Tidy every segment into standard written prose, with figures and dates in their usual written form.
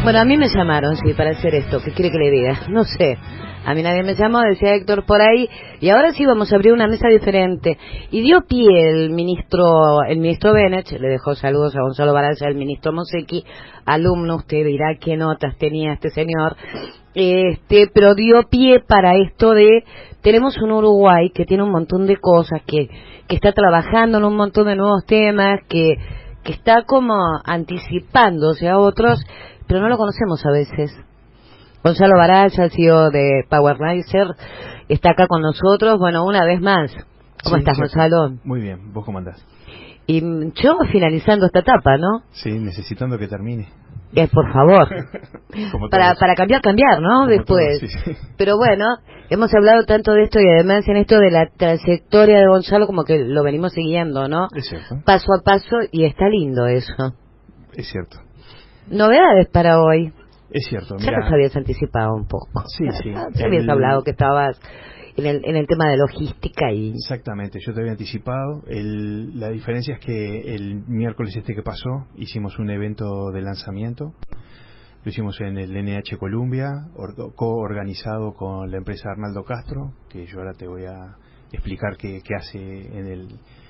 Bueno, a mí me llamaron, sí, para hacer esto. ¿Qué quiere que le diga? No sé. A mí nadie me llamó, decía Héctor por ahí. Y ahora sí vamos a abrir una mesa diferente. Y dio pie el ministro Benech, le dejó saludos a Gonzalo Baralla, el ministro Mosecchi, alumno, usted dirá qué notas tenía este señor. Pero dio pie para esto de, tenemos un Uruguay que tiene un montón de cosas, que está trabajando en un montón de nuevos temas, que está como anticipándose a otros, pero no lo conocemos a veces. Gonzalo Baralla, CEO de PowerRiser, está acá con nosotros, bueno, una vez más. ¿Cómo estás, Gonzalo? Muy bien, ¿vos cómo andás? Y yo finalizando esta etapa, ¿no? Sí, necesitando que termine. Por favor. para cambiar, ¿no? Como después. todos, sí. Pero bueno, hemos hablado tanto de esto y además en esto de la trayectoria de Gonzalo, como que lo venimos siguiendo, ¿no? Es cierto. Paso a paso, y está lindo eso. Es cierto. Novedades para hoy. Es cierto. Ya nos habías anticipado un poco. Sí, sí. Ya habías hablado que estabas en el tema de logística y... Exactamente, yo te había anticipado. La diferencia es que el miércoles que pasó hicimos un evento de lanzamiento. Lo hicimos en el NH Columbia, co-organizado con la empresa Arnaldo Castro, que yo ahora te voy a explicar qué hace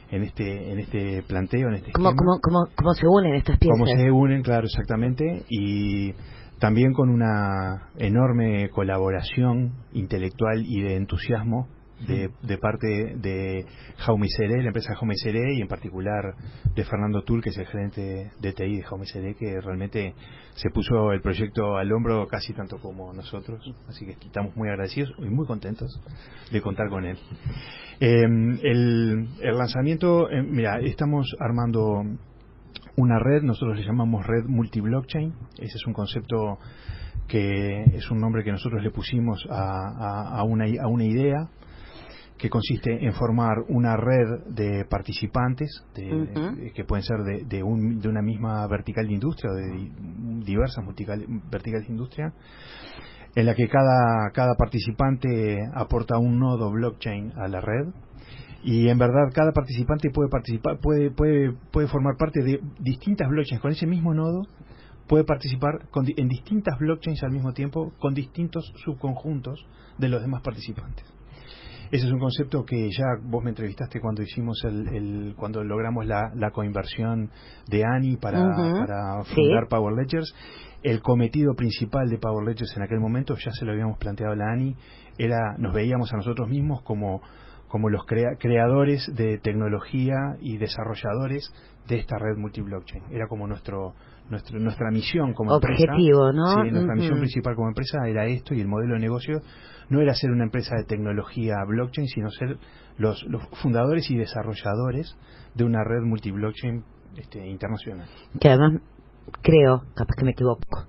en este planteo, en este esquema. ¿Cómo se unen estas piezas? Cómo se unen, claro, exactamente. Y también con una enorme colaboración intelectual y de entusiasmo de parte de Jaume Seré, la empresa Jaume Seré, y en particular de Fernando Tull, que es el gerente de TI de Jaume Seré, que realmente se puso el proyecto al hombro casi tanto como nosotros. Así que estamos muy agradecidos y muy contentos de contar con él. El lanzamiento, mira, estamos armando una red, nosotros le llamamos red multi-blockchain. Ese es un concepto que es un nombre que nosotros le pusimos a una idea que consiste en formar una red de participantes que pueden ser de una misma vertical de industria o de diversas verticales de industria, en la que cada participante aporta un nodo blockchain a la red. Y en verdad cada participante puede formar parte de distintas blockchains con ese mismo nodo, puede participar en distintas blockchains al mismo tiempo con distintos subconjuntos de los demás participantes. Ese es un concepto que ya vos me entrevistaste cuando hicimos cuando logramos la coinversión de ANI para fundar Power Ledgers. El cometido principal de Power Ledgers en aquel momento, ya se lo habíamos planteado a la ANI, nos veíamos a nosotros mismos como los creadores de tecnología y desarrolladores de esta red multi-blockchain. Era como nuestra misión como objetivo, empresa. ¿no? Sí, nuestra misión principal como empresa era esto, y el modelo de negocio no era ser una empresa de tecnología blockchain, sino ser los fundadores y desarrolladores de una red multi-blockchain internacional. Que además creo, capaz que me equivoco,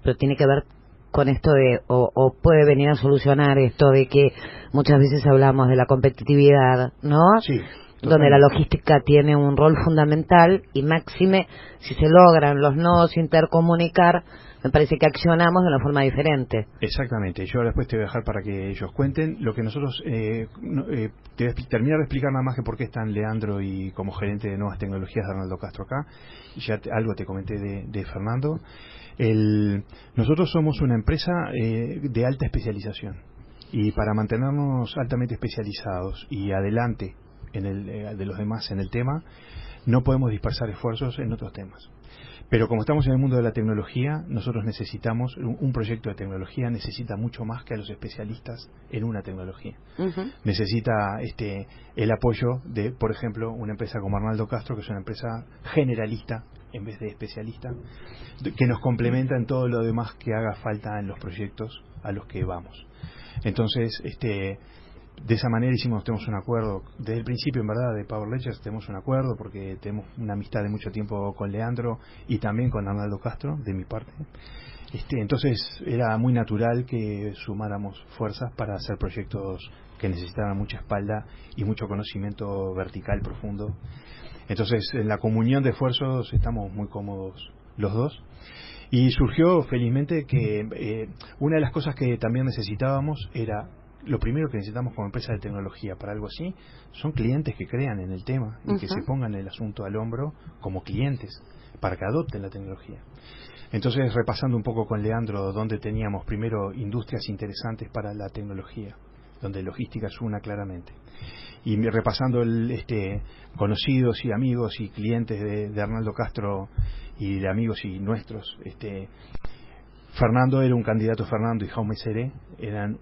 pero tiene que ver con esto de, o puede venir a solucionar esto de que muchas veces hablamos de la competitividad, ¿no? Sí. Donde la logística tiene un rol fundamental, y máxime si se logran los nodos intercomunicar, me parece que accionamos de una forma diferente. Exactamente. Yo después te voy a dejar para que ellos cuenten lo que nosotros te voy a terminar de explicar nada más que por qué están Leandro y como gerente de nuevas tecnologías de Arnaldo Castro acá. Ya algo te comenté de Fernando. Nosotros somos una empresa de alta especialización, y para mantenernos altamente especializados y adelante de los demás en el tema, no podemos dispersar esfuerzos en otros temas. Pero como estamos en el mundo de la tecnología, nosotros necesitamos, un proyecto de tecnología necesita mucho más que a los especialistas en una tecnología. Necesita el apoyo de, por ejemplo, una empresa como Arnaldo Castro, que es una empresa generalista en vez de especialista, que nos complementa en todo lo demás que haga falta en los proyectos a los que vamos. Entonces, de esa manera tenemos un acuerdo desde el principio, en verdad, de Power Ledgers. Tenemos un acuerdo porque tenemos una amistad de mucho tiempo con Leandro y también con Arnaldo Castro, de mi parte. Entonces era muy natural que sumáramos fuerzas para hacer proyectos que necesitaban mucha espalda y mucho conocimiento vertical profundo. Entonces, en la comunión de esfuerzos estamos muy cómodos los dos. Y surgió felizmente que una de las cosas que también necesitábamos era, lo primero que necesitamos como empresa de tecnología para algo así, son clientes que crean en el tema y que se pongan el asunto al hombro como clientes, para que adopten la tecnología. Entonces, repasando un poco con Leandro, donde teníamos primero industrias interesantes para la tecnología, donde logística es una claramente. Y repasando conocidos y amigos y clientes de Arnaldo Castro y de amigos y nuestros, Fernando era un candidato, Fernando y Jaume Seré eran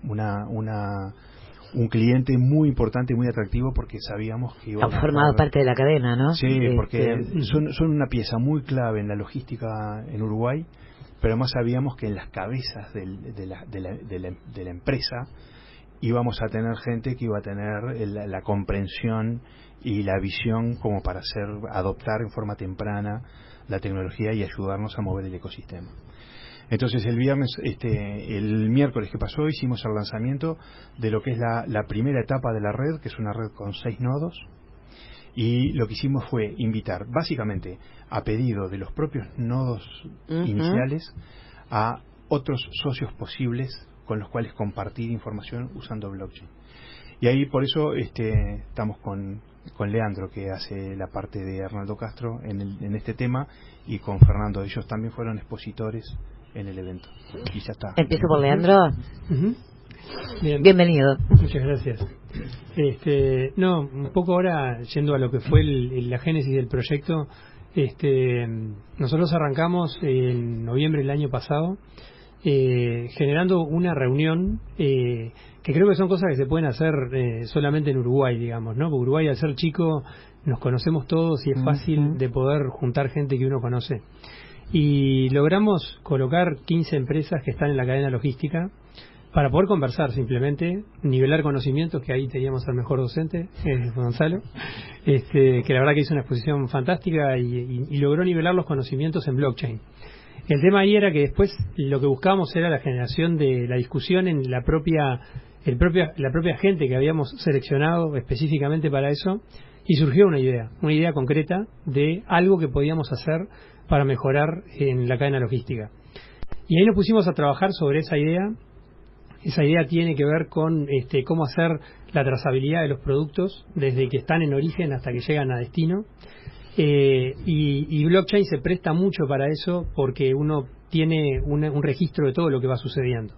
un cliente muy importante, muy atractivo, porque sabíamos que iban han formado parte de la cadena, ¿no? Sí, porque son una pieza muy clave en la logística en Uruguay, pero además sabíamos que en las cabezas de la empresa íbamos a tener gente que iba a tener la comprensión y la visión como para adoptar en forma temprana la tecnología y ayudarnos a mover el ecosistema. Entonces el miércoles que pasó hicimos el lanzamiento de lo que es la primera etapa de la red, que es una red con 6 nodos, y lo que hicimos fue invitar básicamente a pedido de los propios nodos iniciales a otros socios posibles con los cuales compartir información usando blockchain. Y ahí por eso estamos con Leandro, que hace la parte de Arnaldo Castro en este tema, y con Fernando. Ellos también fueron expositores en el evento. Y ya está. Empiezo por Leandro. Bien. Bienvenido. Muchas gracias. Un poco ahora, yendo a lo que fue la génesis del proyecto, nosotros arrancamos en noviembre del año pasado, generando una reunión que creo que son cosas que se pueden hacer solamente en Uruguay, digamos, ¿no? Porque Uruguay, al ser chico, nos conocemos todos y es fácil de poder juntar gente que uno conoce. Y logramos colocar 15 empresas que están en la cadena logística para poder conversar, simplemente nivelar conocimientos, que ahí teníamos al mejor docente, Gonzalo, que la verdad que hizo una exposición fantástica y logró nivelar los conocimientos en blockchain. El tema ahí era que después lo que buscábamos era la generación de la discusión en la propia gente que habíamos seleccionado específicamente para eso, y surgió una idea concreta de algo que podíamos hacer para mejorar en la cadena logística. Y ahí nos pusimos a trabajar sobre esa idea. Esa idea tiene que ver con cómo hacer la trazabilidad de los productos desde que están en origen hasta que llegan a destino. Y blockchain se presta mucho para eso, porque uno tiene un registro de todo lo que va sucediendo.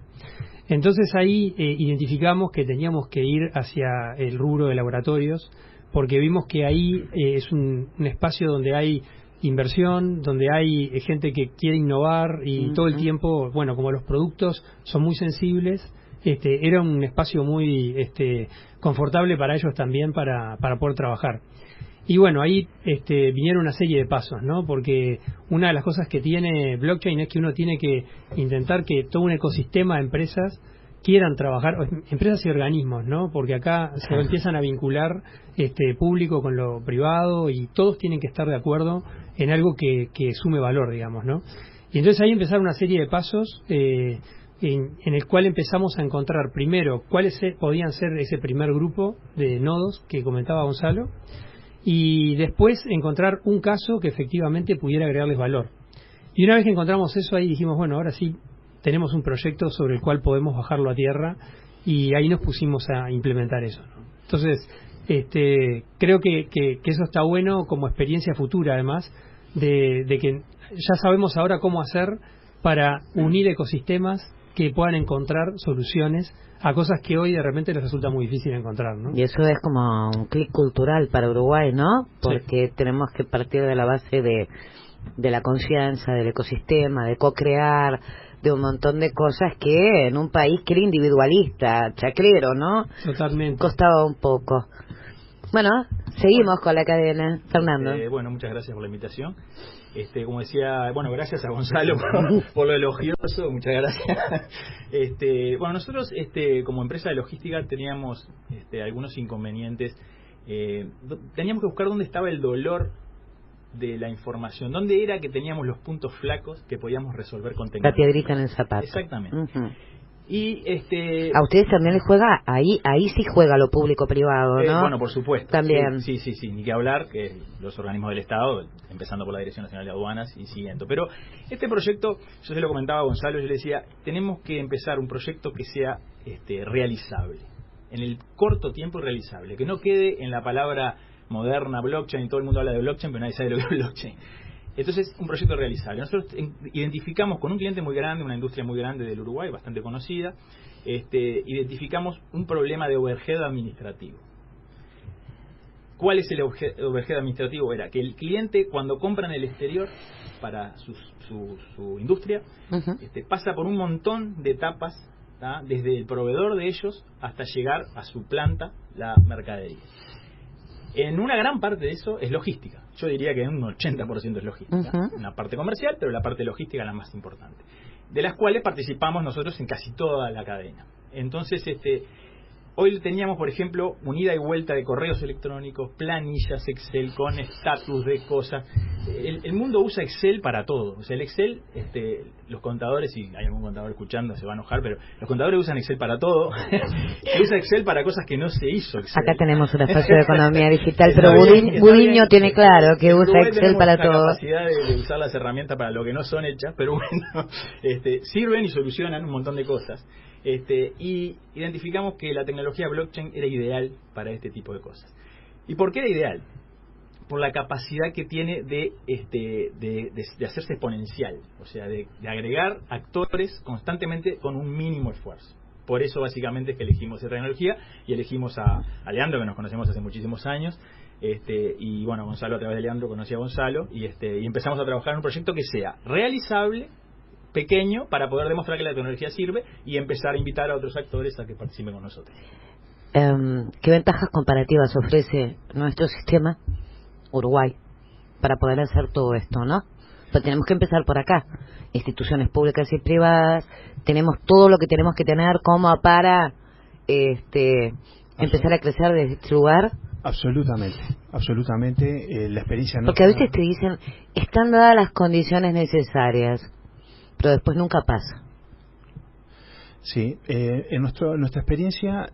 Entonces ahí identificamos que teníamos que ir hacia el rubro de laboratorios, porque vimos que ahí es un espacio donde hay inversión, donde hay gente que quiere innovar y todo el tiempo, bueno, como los productos son muy sensibles, era un espacio muy confortable para ellos también para poder trabajar. Y bueno, ahí vinieron una serie de pasos, ¿no? Porque una de las cosas que tiene blockchain es que uno tiene que intentar que todo un ecosistema de empresas quieran trabajar, empresas y organismos, ¿no? Porque acá se empiezan a vincular público con lo privado, y todos tienen que estar de acuerdo en algo que sume valor, digamos, ¿no? Y entonces ahí empezaron una serie de pasos en el cual empezamos a encontrar primero cuáles podían ser ese primer grupo de nodos que comentaba Gonzalo, y después encontrar un caso que efectivamente pudiera agregarles valor. Y una vez que encontramos eso, ahí dijimos, bueno, ahora sí tenemos un proyecto sobre el cual podemos bajarlo a tierra, y ahí nos pusimos a implementar eso, ¿no? Entonces, creo que eso está bueno como experiencia futura, además, de que ya sabemos ahora cómo hacer para unir ecosistemas que puedan encontrar soluciones a cosas que hoy de repente les resulta muy difícil encontrar, ¿no? Y eso es como un clic cultural para Uruguay, ¿no? Porque sí, tenemos que partir de la base de la confianza, del ecosistema, de co-crear, de un montón de cosas que en un país que era individualista, chaclero, ¿no? Totalmente. Costaba un poco. Bueno, seguimos con la cadena. Fernando. Bueno, muchas gracias por la invitación. Como decía, bueno, gracias a Gonzalo por lo elogioso, muchas gracias. Bueno, nosotros como empresa de logística teníamos algunos inconvenientes. Teníamos que buscar dónde estaba el dolor de la información, dónde era que teníamos los puntos flacos que podíamos resolver con tecnología. La piedrita en el zapato. Exactamente. Y a ustedes también les juega, ahí sí juega lo público-privado, ¿no? Bueno, por supuesto. También. Sí, ni que hablar, que los organismos del Estado, empezando por la Dirección Nacional de Aduanas y siguiendo. Pero este proyecto, yo se lo comentaba a Gonzalo, yo le decía, tenemos que empezar un proyecto que sea realizable, en el corto tiempo realizable, que no quede en la palabra moderna blockchain. Todo el mundo habla de blockchain, pero nadie sabe lo que es blockchain. Entonces, un proyecto realizable. Nosotros identificamos con un cliente muy grande, una industria muy grande del Uruguay, bastante conocida, identificamos un problema de overhead administrativo. ¿Cuál es el overhead administrativo? Era que el cliente, cuando compra en el exterior para su industria, pasa por un montón de etapas, ¿tá? Desde el proveedor de ellos hasta llegar a su planta, la mercadería. En una gran parte de eso es logística. Yo diría que un 80% es logística. Una parte comercial, pero la parte logística es la más importante. De las cuales participamos nosotros en casi toda la cadena. Entonces, hoy teníamos, por ejemplo, un ida y vuelta de correos electrónicos, planillas Excel con estatus de cosas. El mundo usa Excel para todo. O sea, el Excel, los contadores, si hay algún contador escuchando se va a enojar, pero los contadores usan Excel para todo. Usa Excel para cosas que no se hizo Excel. Acá tenemos un espacio de economía digital, pero Budiño tiene claro que usa Excel para todo. La capacidad de usar las herramientas para lo que no son hechas, pero bueno, sirven y solucionan un montón de cosas. Y identificamos que la tecnología blockchain era ideal para este tipo de cosas. ¿Y por qué era ideal? Por la capacidad que tiene de hacerse exponencial, o sea, de agregar actores constantemente con un mínimo esfuerzo. Por eso básicamente es que elegimos esta tecnología y elegimos a Leandro, que nos conocemos hace muchísimos años, y bueno, Gonzalo a través de Leandro conocía a Gonzalo, y empezamos a trabajar en un proyecto que sea realizable, pequeño, para poder demostrar que la tecnología sirve y empezar a invitar a otros actores a que participen con nosotros. ¿Qué ventajas comparativas ofrece nuestro sistema Uruguay para poder hacer todo esto, no? Pero tenemos que empezar por acá. Instituciones públicas y privadas, tenemos todo lo que tenemos que tener como para empezar a crecer desde este lugar. Absolutamente. La experiencia no. Porque a veces te dicen, están dadas las condiciones necesarias, pero después nunca pasa. Sí, nuestra experiencia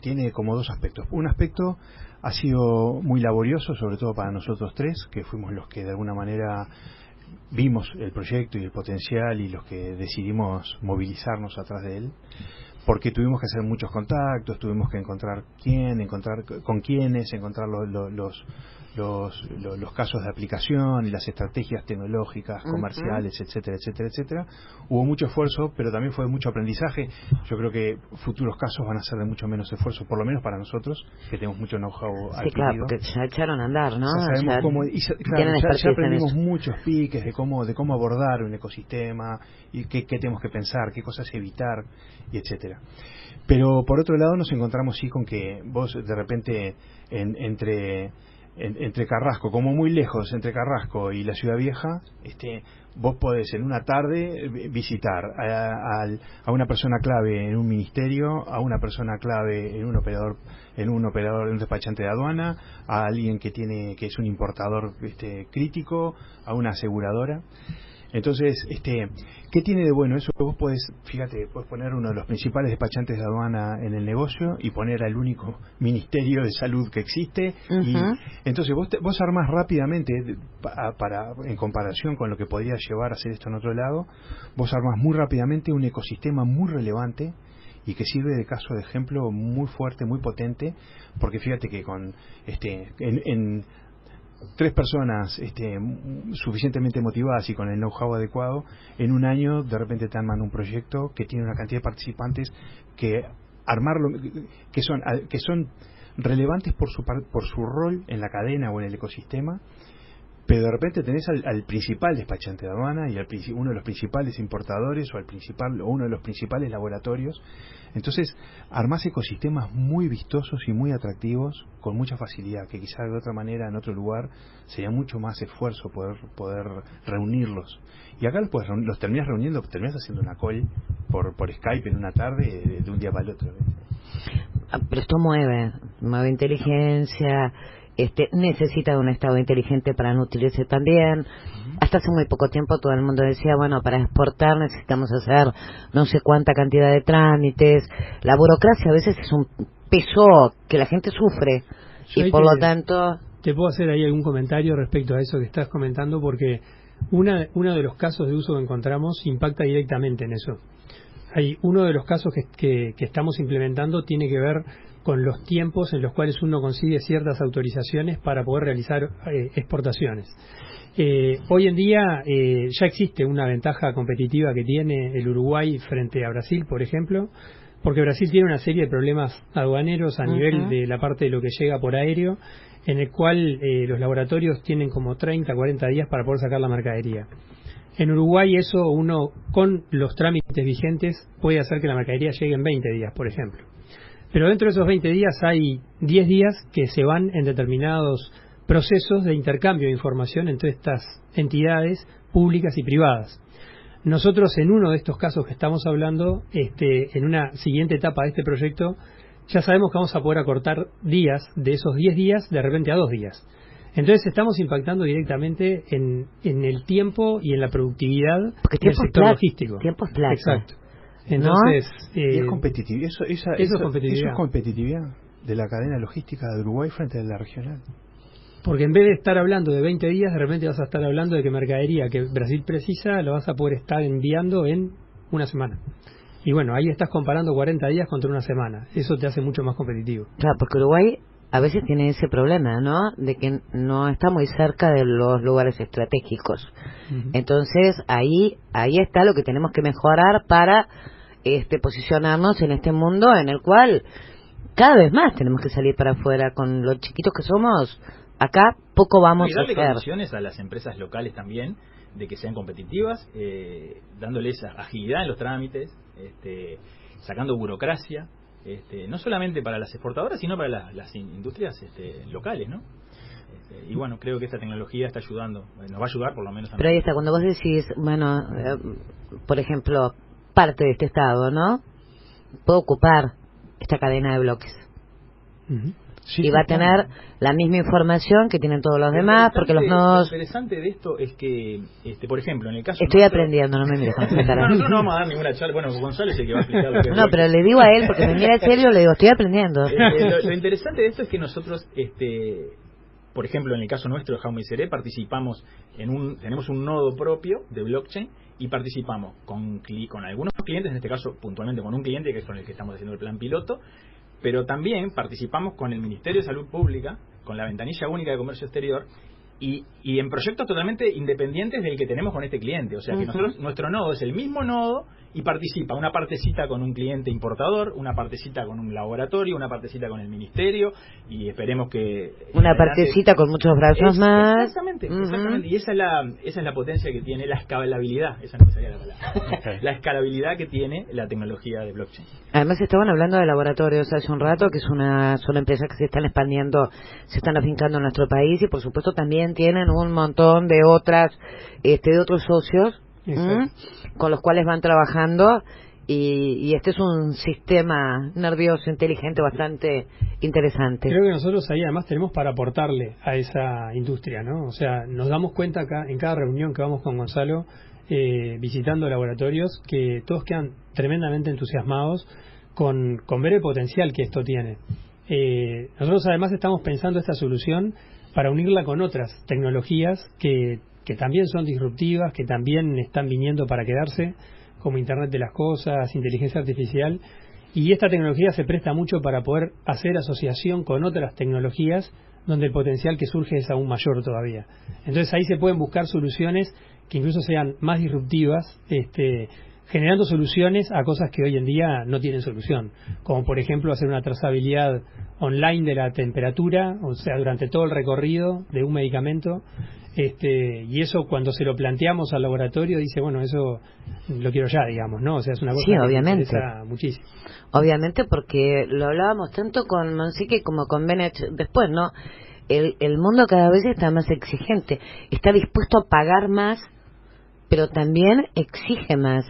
tiene como dos aspectos. Un aspecto ha sido muy laborioso, sobre todo para nosotros tres, que fuimos los que de alguna manera vimos el proyecto y el potencial y los que decidimos movilizarnos atrás de él, porque tuvimos que hacer muchos contactos, tuvimos que encontrar con quiénes, encontrar los casos de aplicación y las estrategias tecnológicas, comerciales, etcétera. Hubo mucho esfuerzo, pero también fue mucho aprendizaje. Yo creo que futuros casos van a ser de mucho menos esfuerzo, por lo menos para nosotros, que tenemos mucho know-how adquirido. Sí, claro, porque ya echaron a andar, ¿no? Ya sabemos cómo, ya aprendimos muchos piques de cómo abordar un ecosistema y qué tenemos que pensar, qué cosas evitar, y etcétera. Pero por otro lado nos encontramos sí con que vos de repente entre Carrasco, como muy lejos entre Carrasco y la Ciudad Vieja, vos podés en una tarde visitar a una persona clave en un ministerio, a una persona clave en un operador, un despachante de aduana, a alguien que es un importador crítico, a una aseguradora. Entonces, ¿qué tiene de bueno eso? Vos podés poner uno de los principales despachantes de aduana en el negocio y poner al único ministerio de salud que existe. Y entonces vos armás rápidamente, en comparación con lo que podría llevar a hacer esto en otro lado, vos armás muy rápidamente un ecosistema muy relevante y que sirve de caso de ejemplo muy fuerte, muy potente, porque fíjate que con en tres personas suficientemente motivadas y con el know-how adecuado, en un año de repente te arman un proyecto que tiene una cantidad de participantes que armarlo, que son relevantes por su rol en la cadena o en el ecosistema, pero de repente tenés al principal despachante de aduana y uno de los principales importadores o uno de los principales laboratorios. Entonces armás ecosistemas muy vistosos y muy atractivos con mucha facilidad, que quizás de otra manera en otro lugar sería mucho más esfuerzo poder reunirlos. Y acá los terminás reuniendo, terminás haciendo una call por Skype en una tarde de un día para el otro. Pero esto mueve inteligencia, necesita de un Estado inteligente para nutrirse también. Hasta hace muy poco tiempo todo el mundo decía, bueno, para exportar necesitamos hacer no sé cuánta cantidad de trámites. La burocracia a veces es un peso que la gente sufre y por lo tanto... Te puedo hacer ahí algún comentario respecto a eso que estás comentando, porque uno de los casos de uso que encontramos impacta directamente en eso. Hay uno de los casos que estamos implementando tiene que ver con los tiempos en los cuales uno consigue ciertas autorizaciones para poder realizar exportaciones. Hoy en día ya existe una ventaja competitiva que tiene el Uruguay frente a Brasil, por ejemplo, porque Brasil tiene una serie de problemas aduaneros a nivel de la parte de lo que llega por aéreo, en el cual los laboratorios tienen como 30, 40 días para poder sacar la mercadería. En Uruguay eso uno, con los trámites vigentes, puede hacer que la mercadería llegue en 20 días, por ejemplo. Pero dentro de esos 20 días hay 10 días que se van en determinados procesos de intercambio de información entre estas entidades públicas y privadas. Nosotros, en uno de estos casos que estamos hablando, en una siguiente etapa de este proyecto, ya sabemos que vamos a poder acortar días de esos 10 días de repente a 2 días. Entonces estamos impactando directamente en el tiempo y en la productividad del sector logístico. Tiempo es plata. Exacto. Entonces, es competitividad. Eso es competitividad. Eso es competitividad de la cadena logística de Uruguay frente a la regional. Porque en vez de estar hablando de 20 días, de repente vas a estar hablando de que mercadería que Brasil precisa lo vas a poder estar enviando en una semana. Y bueno, ahí estás comparando 40 días contra una semana. Eso te hace mucho más competitivo. Claro, porque Uruguay a veces tiene ese problema, ¿no? De que no está muy cerca de los lugares estratégicos. Entonces, ahí está lo que tenemos que mejorar para posicionarnos en este mundo en el cual cada vez más tenemos que salir para afuera. Con los chiquitos que somos, acá poco vamos a hacer. Y darle condiciones a las empresas locales también de que sean competitivas, dándoles agilidad en los trámites, sacando burocracia, no solamente para las exportadoras, sino para las industrias locales, ¿no? Y bueno, creo que esta tecnología está ayudando, nos va a ayudar por lo menos. Pero ahí está, cuando vos decís, bueno, por ejemplo, parte de este estado, ¿no? Puede ocupar esta cadena de bloques. Sí, y va a tener la misma información que tienen todos los demás, porque los nodos... Lo interesante de esto es que, por ejemplo, en el caso... Estoy aprendiendo, no me mires con esa cara. No, nosotros no vamos a dar ninguna charla. Bueno, Gonzalo es el que va a explicar lo que es. No, pero le digo a él, porque me mira serio, le digo, estoy aprendiendo. Lo interesante de esto es que nosotros, por ejemplo, en el caso nuestro de Jaume y Seré, participamos tenemos un nodo propio de blockchain y participamos con algunos clientes, en este caso puntualmente con un cliente que es con el que estamos haciendo el plan piloto, pero también participamos con el Ministerio de Salud Pública, con la Ventanilla Única de Comercio Exterior y en proyectos totalmente independientes del que tenemos con este cliente. O sea que nosotros, nuestro nodo es el mismo nodo y participa una partecita con un cliente importador, una partecita con un laboratorio, una partecita con el ministerio y esperemos que... Una partecita con muchos brazos más. Exactamente. Y esa es la potencia que tiene, la escalabilidad, esa no me salía la palabra, la escalabilidad que tiene la tecnología de blockchain. Además estaban hablando de laboratorios hace un rato, que son empresas que se están expandiendo, se están afincando en nuestro país y por supuesto también tienen un montón de otros socios con los cuales van trabajando y este es un sistema nervioso inteligente bastante interesante. Creo que nosotros ahí además tenemos para aportarle a esa industria, ¿no? O sea, nos damos cuenta acá en cada reunión que vamos con Gonzalo visitando laboratorios que todos quedan tremendamente entusiasmados con ver el potencial que esto tiene. Nosotros además estamos pensando esta solución para unirla con otras tecnologías que también son disruptivas, que también están viniendo para quedarse, como Internet de las Cosas, inteligencia artificial, y esta tecnología se presta mucho para poder hacer asociación con otras tecnologías donde el potencial que surge es aún mayor todavía. Entonces ahí se pueden buscar soluciones que incluso sean más disruptivas, generando soluciones a cosas que hoy en día no tienen solución, como por ejemplo hacer una trazabilidad online de la temperatura, o sea, durante todo el recorrido de un medicamento, y eso cuando se lo planteamos al laboratorio dice, bueno, eso lo quiero ya, digamos, ¿no? O sea, es una cosa que me interesa muchísimo. Obviamente, porque lo hablábamos tanto con Monsique como con Bennett después, ¿no? El mundo cada vez está más exigente, está dispuesto a pagar más, pero también exige más.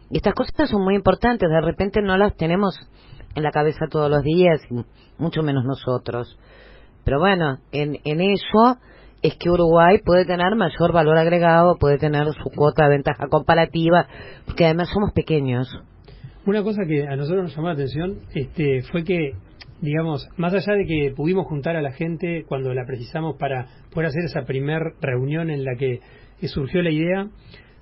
Y estas cosas son muy importantes, de repente no las tenemos en la cabeza todos los días, mucho menos nosotros. Pero bueno, en eso es que Uruguay puede tener mayor valor agregado, puede tener su cuota de ventaja comparativa, porque además somos pequeños. Una cosa que a nosotros nos llamó la atención fue que, digamos, más allá de que pudimos juntar a la gente cuando la precisamos para poder hacer esa primer reunión en la que surgió la idea,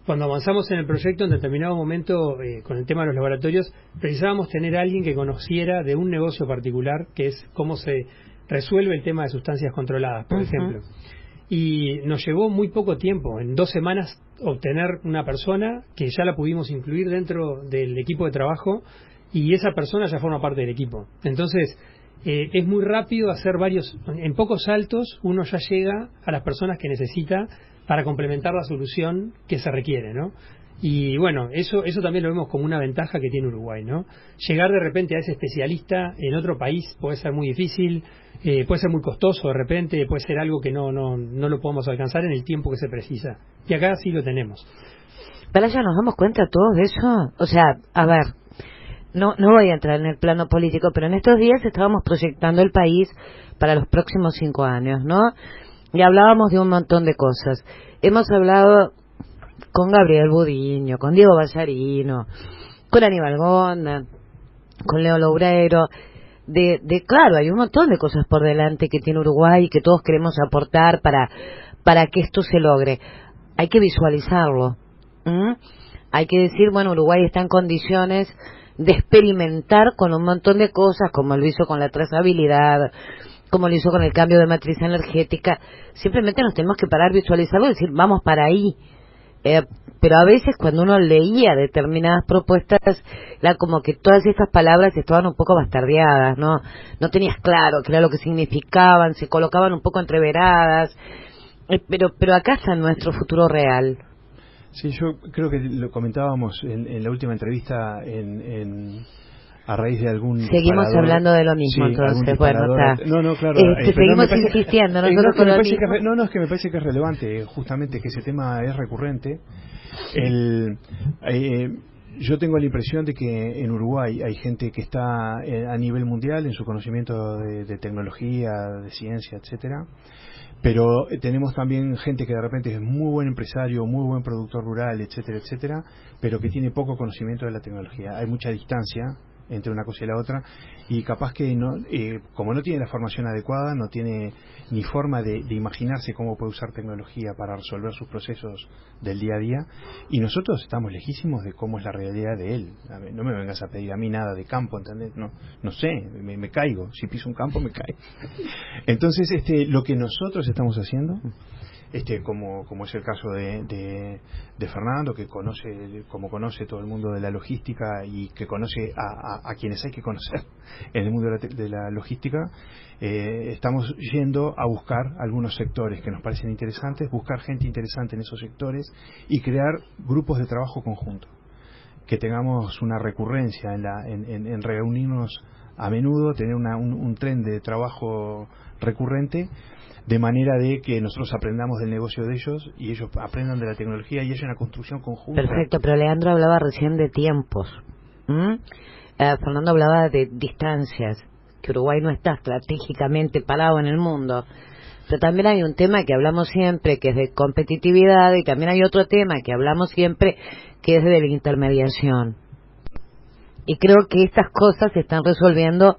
cuando avanzamos en el proyecto, en determinado momento, con el tema de los laboratorios, precisábamos tener a alguien que conociera de un negocio particular, que es cómo se resuelve el tema de sustancias controladas, por ejemplo. Y nos llevó muy poco tiempo, en 2 semanas, obtener una persona que ya la pudimos incluir dentro del equipo de trabajo, y esa persona ya forma parte del equipo. Entonces, es muy rápido hacer en pocos saltos uno ya llega a las personas que necesita para complementar la solución que se requiere, ¿no? Y bueno, eso también lo vemos como una ventaja que tiene Uruguay, ¿no? Llegar de repente a ese especialista en otro país puede ser muy difícil, puede ser muy costoso de repente, puede ser algo que no lo podemos alcanzar en el tiempo que se precisa. Y acá sí lo tenemos. ¿Para ya nos damos cuenta todos de eso? O sea, a ver, no voy a entrar en el plano político, pero en estos días estábamos proyectando el país para los próximos 5 años, ¿no? Y hablábamos de un montón de cosas. Hemos hablado con Gabriel Budiño, con Diego Ballarino, con Aníbal Gonda, con Leo Loureiro, claro, hay un montón de cosas por delante que tiene Uruguay y que todos queremos aportar para que esto se logre. Hay que visualizarlo. Hay que decir, bueno, Uruguay está en condiciones de experimentar con un montón de cosas, como lo hizo con la trazabilidad, como lo hizo con el cambio de matriz energética. Simplemente nos tenemos que parar, visualizarlo y decir, vamos para ahí. Pero a veces cuando uno leía determinadas propuestas, era como que todas estas palabras estaban un poco bastardeadas, no tenías claro qué era lo que significaban, se colocaban un poco entreveradas, pero acá está nuestro futuro real. Sí, yo creo que lo comentábamos en la última entrevista a raíz de algún seguimos disparador. hablando de lo mismo, Sí, entonces, bueno, está. No, claro. Seguimos insistiendo, nosotros con lo mismo. Es que me parece que es relevante, justamente, que ese tema es recurrente. Yo tengo la impresión de que en Uruguay hay gente que está a nivel mundial en su conocimiento de tecnología, de ciencia, etcétera. Pero tenemos también gente que de repente es muy buen empresario, muy buen productor rural, etcétera, etcétera, pero que tiene poco conocimiento de la tecnología. Hay mucha distancia entre una cosa y la otra, y capaz que como no tiene la formación adecuada, no tiene ni forma de imaginarse cómo puede usar tecnología para resolver sus procesos del día a día, y nosotros estamos lejísimos de cómo es la realidad de él. No me vengas a pedir a mí nada de campo, ¿entendés? No sé, me caigo, si piso un campo me caigo. Entonces, lo que nosotros estamos haciendo, como es el caso de Fernando, que conoce todo el mundo de la logística y que conoce a quienes hay que conocer en el mundo de la logística, estamos yendo a buscar algunos sectores que nos parecen interesantes, buscar gente interesante en esos sectores y crear grupos de trabajo conjunto, que tengamos una recurrencia en reunirnos a menudo, tener un tren de trabajo recurrente, de manera de que nosotros aprendamos del negocio de ellos y ellos aprendan de la tecnología y haya una construcción conjunta. Perfecto, pero Leandro hablaba recién de tiempos. Fernando hablaba de distancias, que Uruguay no está estratégicamente parado en el mundo. Pero también hay un tema que hablamos siempre, que es de competitividad, y también hay otro tema que hablamos siempre, que es de la intermediación. Y creo que estas cosas se están resolviendo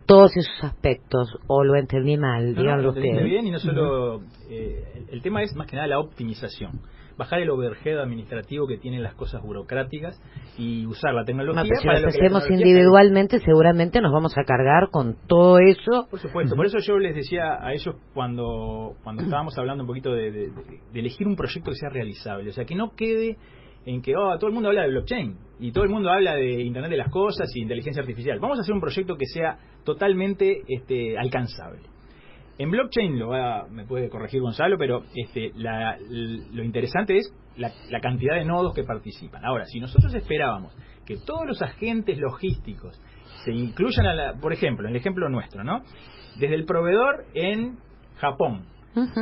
todos esos aspectos, o lo entendí mal, díganlo ustedes. Bien, y no solo el tema es más que nada la optimización, bajar el overhead administrativo que tienen las cosas burocráticas y usar la tecnología si para lo que hacemos individualmente, seguramente nos vamos a cargar con todo eso. Por supuesto, por eso yo les decía a ellos cuando estábamos hablando un poquito de elegir un proyecto que sea realizable, o sea, que no quede en que todo el mundo habla de blockchain y todo el mundo habla de Internet de las Cosas y inteligencia artificial. Vamos a hacer un proyecto que sea totalmente alcanzable. En blockchain, me puede corregir Gonzalo, pero lo interesante es la cantidad de nodos que participan. Ahora, si nosotros esperábamos que todos los agentes logísticos se incluyan por ejemplo, en el ejemplo nuestro, ¿no? Desde el proveedor en Japón,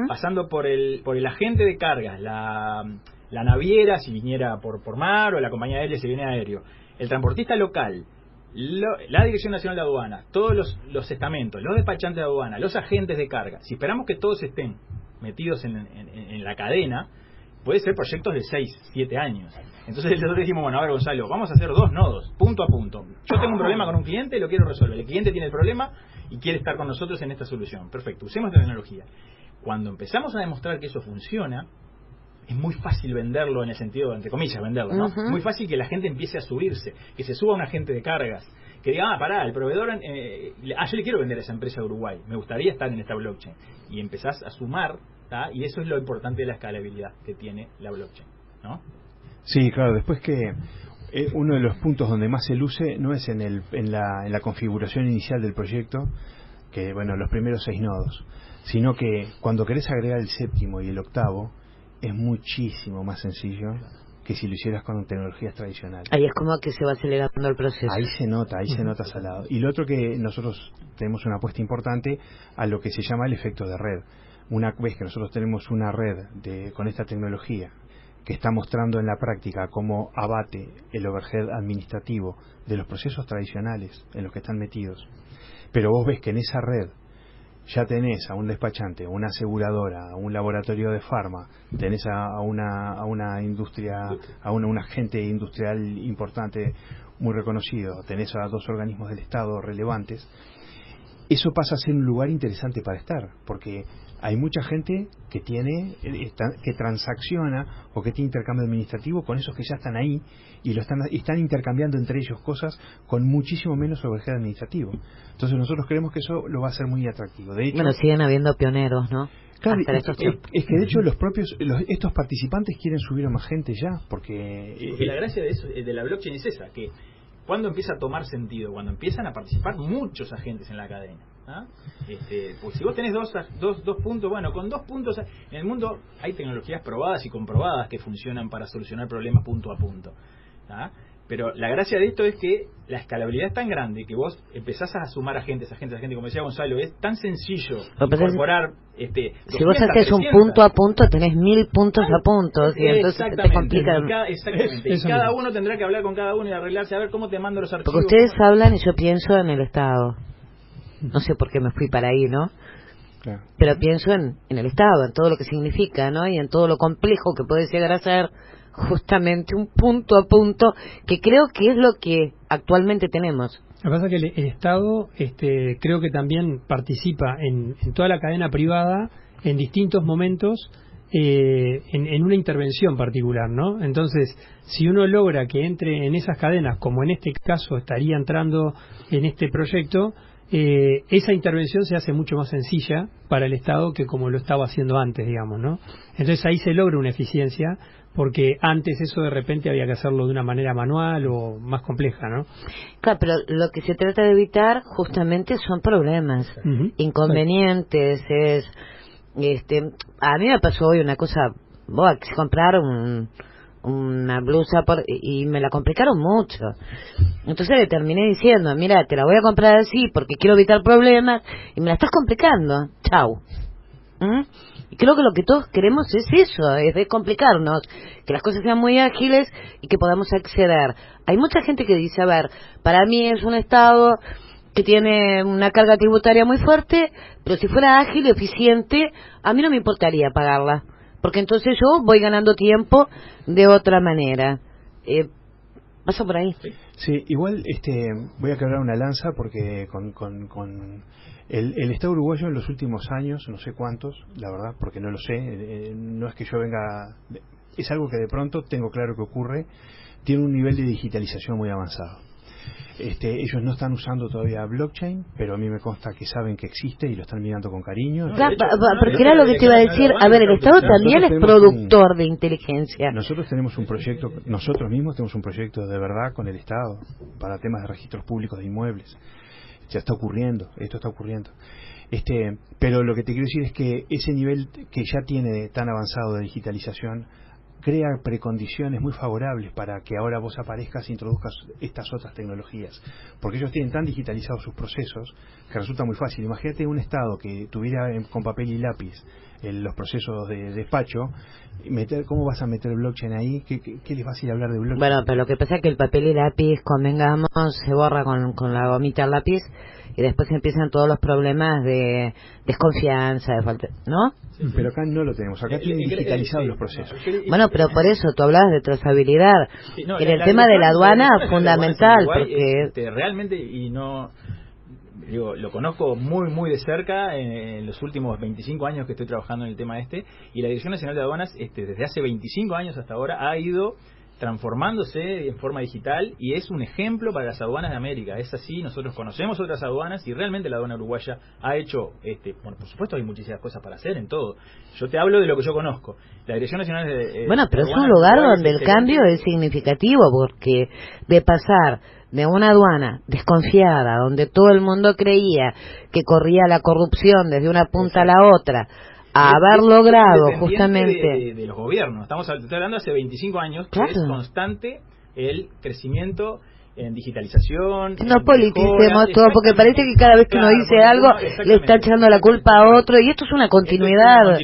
pasando por el agente de cargas, la naviera si viniera por mar, o la compañía aérea si viene aéreo, el transportista local, la Dirección Nacional de Aduanas, todos los estamentos, los despachantes de aduana, los agentes de carga, si esperamos que todos estén metidos en la cadena, puede ser proyectos de 6, 7 años. Entonces nosotros dijimos, bueno, a ver, Gonzalo, vamos a hacer 2 nodos, punto a punto. Yo tengo un problema con un cliente y lo quiero resolver. El cliente tiene el problema y quiere estar con nosotros en esta solución. Perfecto, usemos la tecnología. Cuando empezamos a demostrar que eso funciona, es muy fácil venderlo, en el sentido, entre comillas, venderlo, ¿no? Muy fácil que la gente empiece a subirse, que se suba un agente de cargas, que diga, pará, el proveedor, yo le quiero vender a esa empresa de Uruguay, me gustaría estar en esta blockchain. Y empezás a sumar, ¿tá? Y eso es lo importante de la escalabilidad que tiene la blockchain, ¿no? Sí, claro, después que uno de los puntos donde más se luce no es en la configuración inicial del proyecto, que bueno, los primeros 6 nodos, sino que cuando querés agregar el 7º y el 8º, es muchísimo más sencillo que si lo hicieras con tecnologías tradicionales. Ahí es como que se va acelerando el proceso. Ahí se nota salado. Y lo otro, que nosotros tenemos una apuesta importante a lo que se llama el efecto de red. Una vez que nosotros tenemos una red con esta tecnología que está mostrando en la práctica cómo abate el overhead administrativo de los procesos tradicionales en los que están metidos, pero vos ves que en esa red ya tenés a un despachante, una aseguradora, a un laboratorio de farma, tenés a una industria, a un agente industrial importante, muy reconocido, tenés a 2 organismos del Estado relevantes, eso pasa a ser un lugar interesante para estar, porque hay mucha gente que que transacciona o que tiene intercambio administrativo con esos que ya están ahí y están intercambiando entre ellos cosas con muchísimo menos overhead administrativo. Entonces nosotros creemos que eso lo va a hacer muy atractivo. De hecho, bueno, siguen habiendo pioneros, ¿no? Claro, es que de hecho estos participantes quieren subir a más gente ya, porque la gracia de eso, de la blockchain, es esa, que cuando empieza a tomar sentido, cuando empiezan a participar muchos agentes en la cadena. ¿Ah? Pues si vos tenés dos puntos, bueno, con 2 puntos, en el mundo hay tecnologías probadas y comprobadas que funcionan para solucionar problemas punto a punto. ¿Ah? Pero la gracia de esto es que la escalabilidad es tan grande que vos empezás a sumar agentes, como decía Gonzalo, es tan sencillo incorporar. Si vos haces un punto a punto, tenés 1000 puntos a puntos, y entonces te complica. Exactamente. Y cada uno tendrá que hablar con cada uno y arreglarse a ver cómo te mando los archivos. Porque ustedes hablan y yo pienso en el Estado. No sé por qué me fui para ahí, ¿no? Claro. Pero pienso en el Estado, en todo lo que significa, ¿no? Y en todo lo complejo que puede llegar a ser justamente un punto a punto, que creo que es lo que actualmente tenemos. Lo que pasa es que el Estado creo que también participa en toda la cadena privada en distintos momentos en una intervención particular, ¿no? Entonces, si uno logra que entre en esas cadenas, como en este caso estaría entrando en este proyecto, esa intervención se hace mucho más sencilla para el Estado que como lo estaba haciendo antes, digamos, ¿no? Entonces ahí se logra una eficiencia, porque antes eso de repente había que hacerlo de una manera manual o más compleja, ¿no? Claro, pero lo que se trata de evitar justamente son problemas, inconvenientes. A mí me pasó hoy una cosa, quise comprar una blusa y me la complicaron mucho. Entonces le terminé diciendo, mira, te la voy a comprar así porque quiero evitar problemas y me la estás complicando. Chau. Y creo que lo que todos queremos es eso, es descomplicarnos, que las cosas sean muy ágiles y que podamos acceder. Hay mucha gente que dice, a ver, para mí es un Estado que tiene una carga tributaria muy fuerte, pero si fuera ágil y eficiente, a mí no me importaría pagarla, porque entonces yo voy ganando tiempo de otra manera. Pasa por ahí. Sí, igual voy a quebrar una lanza porque con el Estado uruguayo en los últimos años, no sé cuántos, la verdad, porque no lo sé, no es que yo venga, es algo que de pronto tengo claro que ocurre, tiene un nivel de digitalización muy avanzado. Ellos no están usando todavía blockchain, pero a mí me consta que saben que existe y lo están mirando con cariño. Porque era lo que te iba a decir. A ver, el Estado también es productor de inteligencia. Nosotros tenemos un proyecto, nosotros mismos tenemos un proyecto de verdad con el Estado para temas de registros públicos de inmuebles. Ya está ocurriendo, esto está ocurriendo. Pero lo que te quiero decir es que ese nivel que ya tiene tan avanzado de digitalización crea precondiciones muy favorables para que ahora vos aparezcas e introduzcas estas otras tecnologías, porque ellos tienen tan digitalizados sus procesos que resulta muy fácil. Imagínate un Estado que tuviera con papel y lápiz los procesos de despacho, ¿cómo vas a meter blockchain ahí? ¿Qué les vas a ir a hablar de blockchain? Bueno, pero lo que pasa es que el papel y lápiz, convengamos, se borra con la gomita al lápiz y después empiezan todos los problemas de desconfianza, de falta, ¿no? Pero acá no lo tenemos, acá tienen digitalizados los procesos. Bueno, pero por eso tú hablabas de trazabilidad. En el tema de la aduana, fundamental, Uruguay, porque realmente, y no digo, lo conozco muy, muy de cerca en los últimos 25 años que estoy trabajando en el tema y la Dirección Nacional de Aduanas, desde hace 25 años hasta ahora, ha ido transformándose en forma digital y es un ejemplo para las aduanas de América. Es así, nosotros conocemos otras aduanas y realmente la aduana uruguaya ha hecho, bueno, por supuesto hay muchísimas cosas para hacer en todo. Yo te hablo de lo que yo conozco. La Dirección Nacional de bueno, pero de es un Aduanas lugar es donde el excelente. cambio es significativo, porque de pasar de una aduana desconfiada, donde todo el mundo creía que corría la corrupción desde una punta a la otra, a haber logrado justamente de los gobiernos. Estoy hablando hace 25 años, claro, que es constante el crecimiento en digitalización. No politicemos todo, porque parece que cada vez que uno dice algo le está echando la culpa a otro, y esto es una continuidad.